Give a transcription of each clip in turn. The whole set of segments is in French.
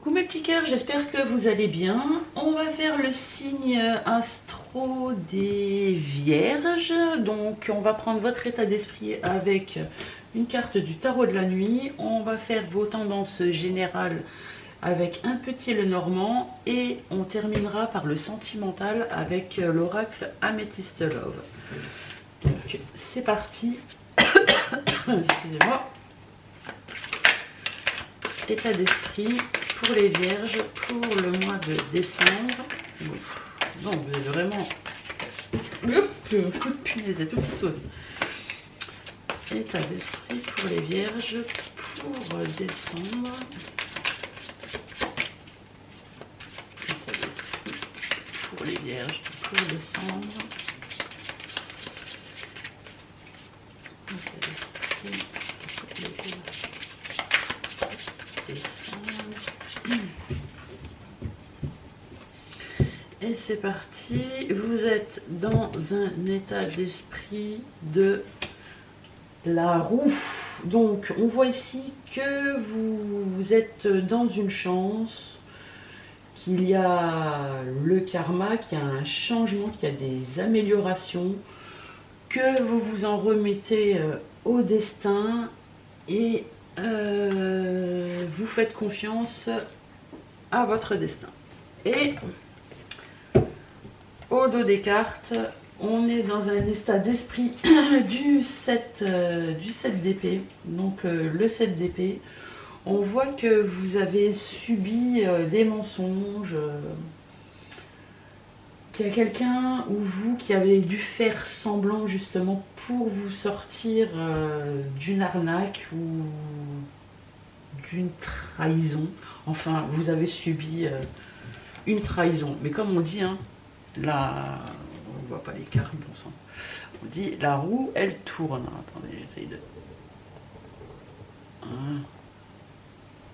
Coucou mes petits cœurs, j'espère que vous allez bien. On va faire le signe astro des Vierges. Donc on va prendre votre état d'esprit avec une carte du tarot de la nuit. On va faire vos tendances générales avec un petit Lenormand. Et on terminera par le sentimental avec l'oracle Amethyst Love. Donc c'est parti. Excusez-moi. État d'esprit pour les Vierges pour le mois de décembre. Non, vous êtes vraiment... Punaise, tout qui saute. État d'esprit pour les Vierges pour décembre. État d'esprit pour les Vierges pour décembre. État d'esprit pour les Vierges. Et c'est parti, vous êtes dans un état d'esprit de la roue. Donc on voit ici que vous êtes dans une chance, qu'il y a le karma, qu'il y a un changement, qu'il y a des améliorations, que vous vous en remettez au destin et vous faites confiance à votre destin. Et au dos des cartes, on est dans un état d'esprit du 7 d'épée. Donc le 7 d'épée, on voit que vous avez subi des mensonges, qu'il y a quelqu'un ou vous qui avez dû faire semblant justement pour vous sortir d'une arnaque ou d'une trahison. Enfin, vous avez subi une trahison. Mais comme on dit, hein, on ne voit pas les cartes, bon sang. On dit la roue, elle tourne. Attendez, j'essaye de... Hein.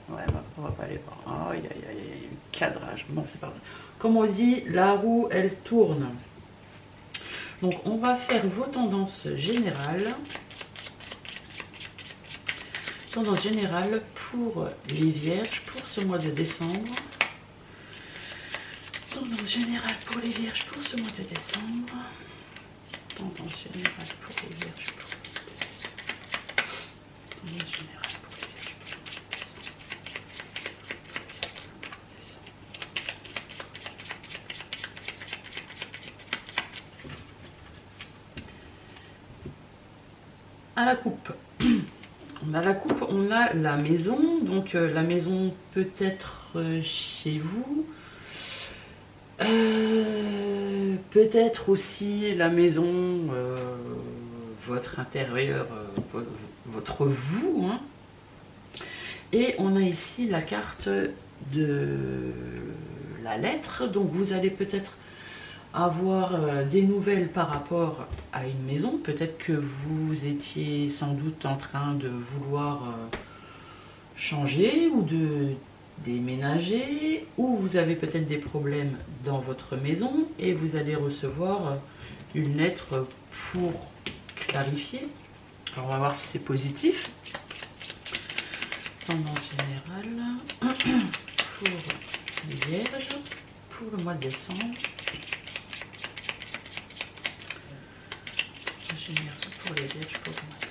Ouais, on va pas aller voir. Aïe, aïe, aïe, aïe, cadrage. Bon, c'est pas grave. Comme on dit, la roue, elle tourne. Donc, on va faire vos tendances générales. Tendance générale pour les Vierges pour ce mois de décembre. Tendance générale pour les Vierges pour ce mois de décembre. Tendance générale pour les Vierges pour ce mois de décembre. Tendance générale pour les Vierges pour ce mois de décembre. À la coupe. On a la coupe, on a la maison. Donc la maison peut être chez vous. Peut-être aussi la maison, votre intérieur, votre vous. Hein. Et on a ici la carte de la lettre. Donc vous allez peut-être avoir des nouvelles par rapport à une maison. Peut-être que vous étiez sans doute en train de vouloir changer ou de déménager, ou vous avez peut-être des problèmes dans votre maison et vous allez recevoir une lettre pour clarifier. Alors on va voir si c'est positif. Tendance générale pour les Vierges pour le mois de décembre. Général pour les Vierges pour le mois de décembre.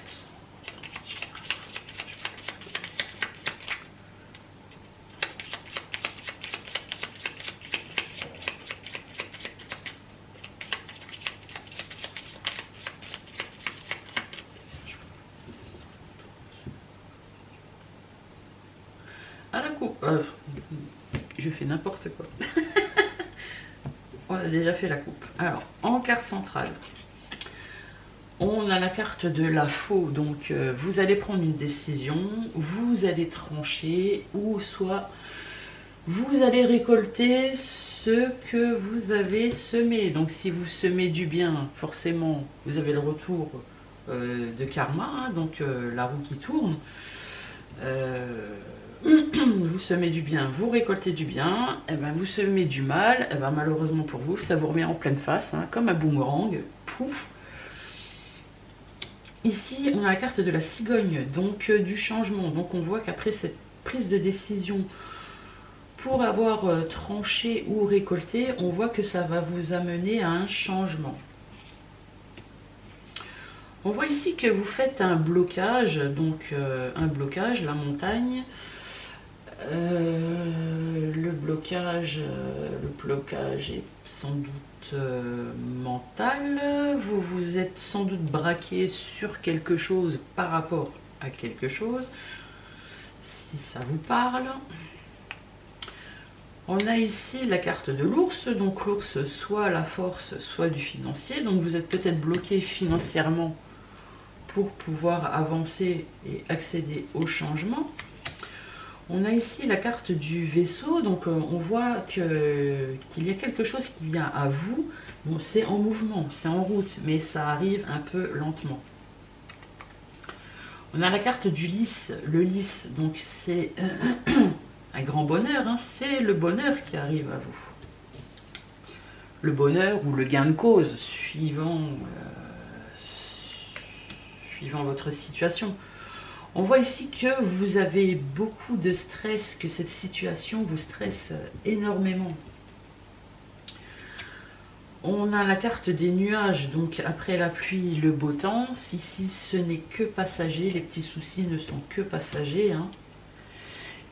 À la coupe, je fais n'importe quoi. On a déjà fait la coupe. Alors, en carte centrale, on a la carte de la faux. Donc, vous allez prendre une décision, vous allez trancher, ou soit vous allez récolter ce que vous avez semé. Donc, si vous semez du bien, forcément, vous avez le retour de karma, hein, donc la roue qui tourne. Vous semez du bien, vous récoltez du bien, et ben vous semez du mal, et ben malheureusement pour vous, ça vous remet en pleine face, hein, comme un boomerang, pouf. Ici, on a la carte de la cigogne, donc du changement. Donc on voit qu'après cette prise de décision pour avoir tranché ou récolté, on voit que ça va vous amener à un changement. On voit ici que vous faites un blocage, donc un blocage, la montagne. Le blocage est sans doute mental. Vous vous êtes sans doute braqué sur quelque chose par rapport à quelque chose, si ça vous parle. On a ici la carte de l'ours, donc l'ours soit la force, soit du financier. Donc vous êtes peut-être bloqué financièrement pour pouvoir avancer et accéder au changement. On a ici la carte du vaisseau, donc on voit qu'il y a quelque chose qui vient à vous. Bon, c'est en mouvement, c'est en route, mais ça arrive un peu lentement. On a la carte du lys. Le lys, donc c'est un grand bonheur, hein, c'est le bonheur qui arrive à vous. Le bonheur ou le gain de cause, suivant votre situation. On voit ici que vous avez beaucoup de stress, que cette situation vous stresse énormément. On a la carte des nuages, donc après la pluie, le beau temps. Ici, ce n'est que passager, les petits soucis ne sont que passagers. Hein.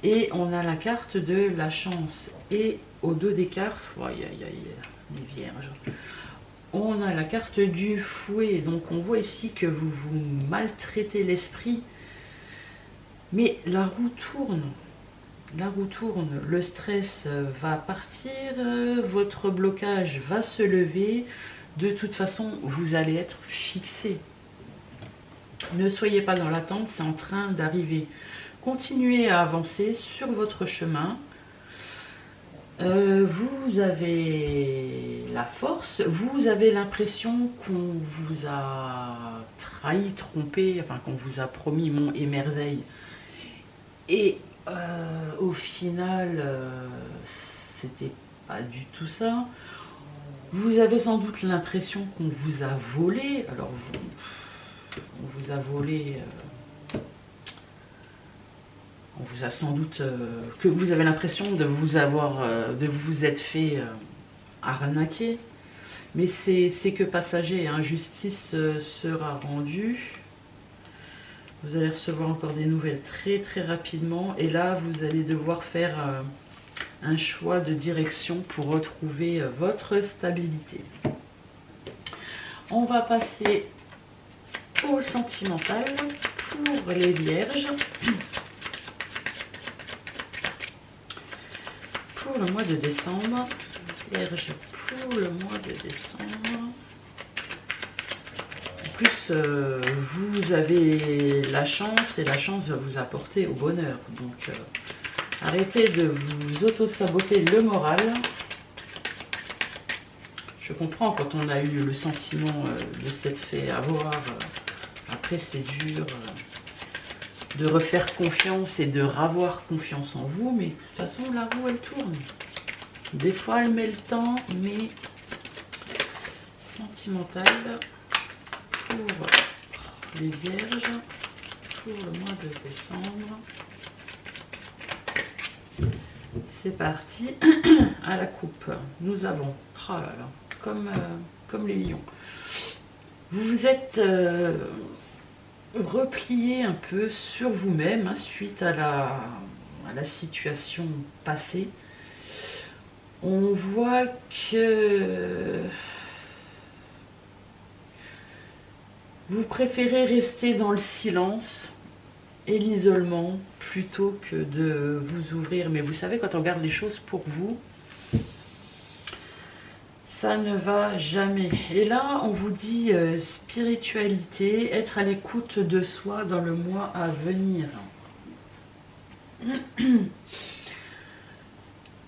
Et on a la carte de la chance. Et au dos des cartes, les vierges. On a la carte du fouet, donc on voit ici que vous vous maltraitez l'esprit. Mais la roue tourne, le stress va partir, votre blocage va se lever, de toute façon vous allez être fixé. Ne soyez pas dans l'attente, c'est en train d'arriver. Continuez à avancer sur votre chemin. Vous avez la force, vous avez l'impression qu'on vous a trahi, trompé, enfin qu'on vous a promis monts et merveilles. Et au final, c'était pas du tout ça. Vous avez sans doute l'impression qu'on vous a volé. Alors, on vous a volé. On vous a sans doute que vous avez l'impression de vous être fait arnaquer. Mais c'est que passager. Hein. Justice sera rendue. Vous allez recevoir encore des nouvelles très très rapidement. Et là, vous allez devoir faire un choix de direction pour retrouver votre stabilité. On va passer au sentimental pour les vierges. Pour le mois de décembre. Vierge pour le mois de décembre. Plus vous avez la chance et la chance va vous apporter au bonheur. Donc arrêtez de vous auto-saboter le moral. Je comprends quand on a eu le sentiment de s'être fait avoir. Après c'est dur de refaire confiance et de ravoir confiance en vous. Mais de toute façon la roue elle tourne. Des fois elle met le temps, mais sentimental. Pour les vierges, pour le mois de décembre. C'est parti. À la coupe, nous avons, oh là là, comme les lions. Vous vous êtes replié un peu sur vous-même hein, suite à la situation passée. On voit que vous préférez rester dans le silence et l'isolement plutôt que de vous ouvrir. Mais vous savez, quand on regarde les choses pour vous, ça ne va jamais. Et là, on vous dit spiritualité, être à l'écoute de soi dans le mois à venir.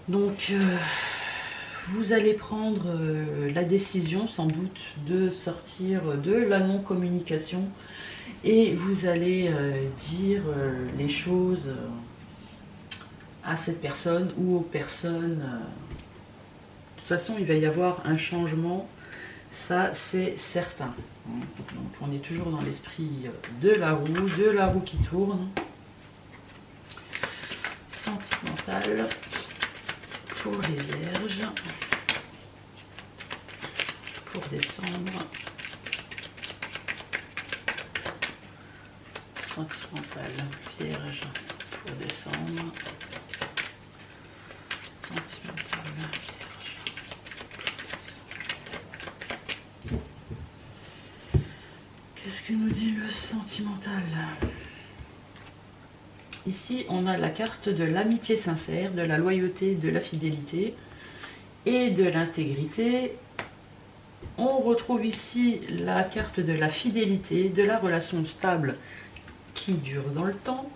Donc, vous allez prendre la décision sans doute de sortir de la non-communication et vous allez dire les choses à cette personne ou aux personnes. De toute façon, il va y avoir un changement, ça c'est certain. Donc, on est toujours dans l'esprit de la roue qui tourne. Sentimental. pour les vierges, pour décembre, sentimental, vierge, pour décembre, sentimental, vierge. Qu'est-ce que nous dit le sentimental? Ici, on a la carte de l'amitié sincère, de la loyauté, de la fidélité et de l'intégrité. On retrouve ici la carte de la fidélité, de la relation stable qui dure dans le temps.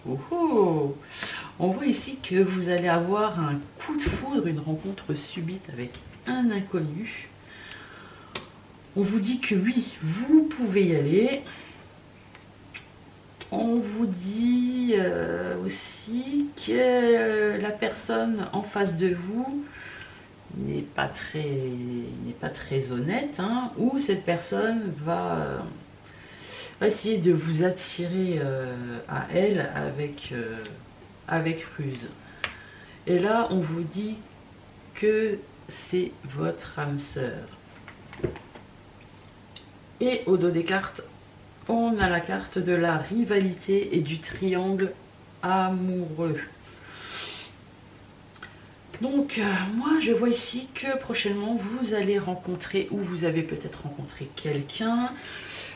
Oh oh! On voit ici que vous allez avoir un coup de foudre, une rencontre subite avec un inconnu. On vous dit que oui, vous pouvez y aller. On vous dit aussi que la personne en face de vous n'est pas très honnête, hein, ou cette personne va essayer de vous attirer à elle avec ruse. Et là, on vous dit que c'est votre âme sœur. Et au dos des cartes, on a la carte de la rivalité et du triangle amoureux. Donc, moi, je vois ici que prochainement, vous allez rencontrer, ou vous avez peut-être rencontré quelqu'un.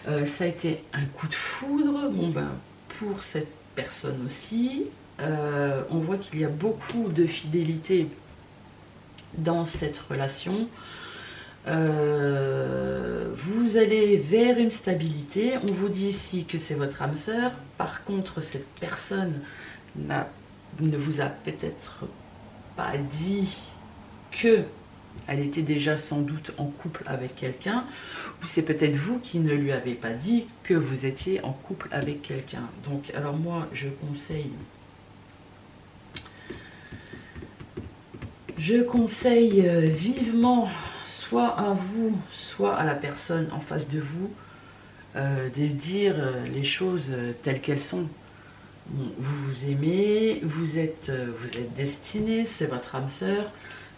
Ça a été un coup de foudre. Bon, ben, pour cette personne aussi, on voit qu'il y a beaucoup de fidélité dans cette relation. Vous allez vers une stabilité. On vous dit ici que c'est votre âme sœur. Par contre, cette personne ne vous a peut-être pas dit que elle était déjà sans doute en couple avec quelqu'un, ou c'est peut-être vous qui ne lui avez pas dit que vous étiez en couple avec quelqu'un. Donc, alors moi, je conseille vivement, soit à vous, soit à la personne en face de vous, de dire les choses telles qu'elles sont. Bon, vous vous aimez, vous êtes destinés, c'est votre âme sœur,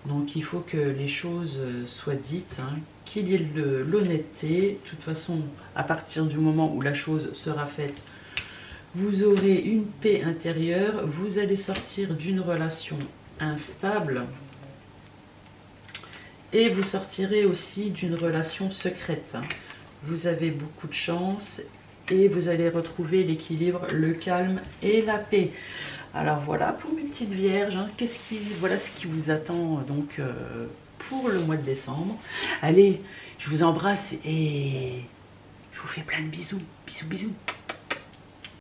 donc il faut que les choses soient dites, hein, qu'il y ait de l'honnêteté. De toute façon, à partir du moment où la chose sera faite, vous aurez une paix intérieure, vous allez sortir d'une relation instable et vous sortirez aussi d'une relation secrète, hein. Vous avez beaucoup de chance et vous allez retrouver l'équilibre, le calme et la paix. Alors voilà pour mes petites vierges, hein, voilà ce qui vous attend donc pour le mois de décembre. Allez, je vous embrasse et je vous fais plein de bisous. Bisous, bisous.